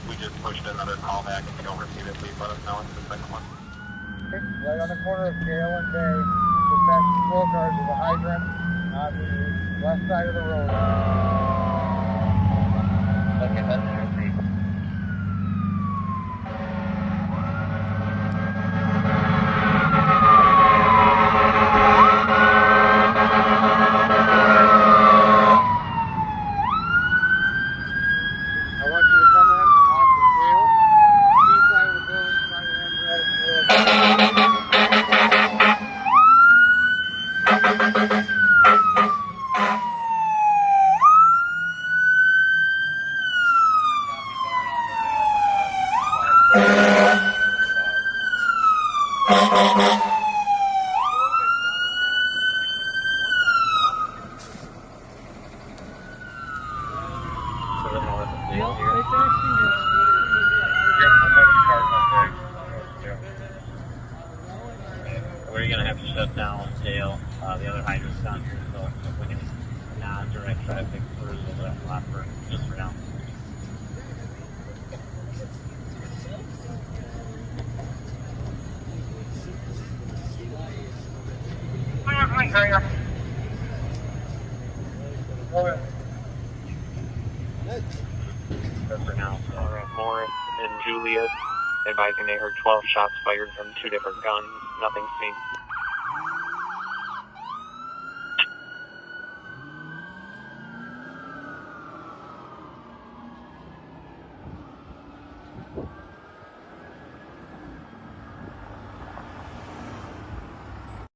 We just pushed another call back. If you don't receive it, please let us know. It's the second one. Right on the corner of Gale and Bay, just past patrol cars with a hydrant on the west side of the road. Okay, that's your seat. I want you to come in off the Gale, east side of the building, try to enter out To the north of Dale Yep, here. it's actually Yep, I'm letting the cars up there. We're going to have to shut down Dale. The other hydrant's down here, so if we can not direct traffic through the lot for just for now. For now, Morris and Julius advising they heard 12 shots fired from 2 different guns. Nothing seen.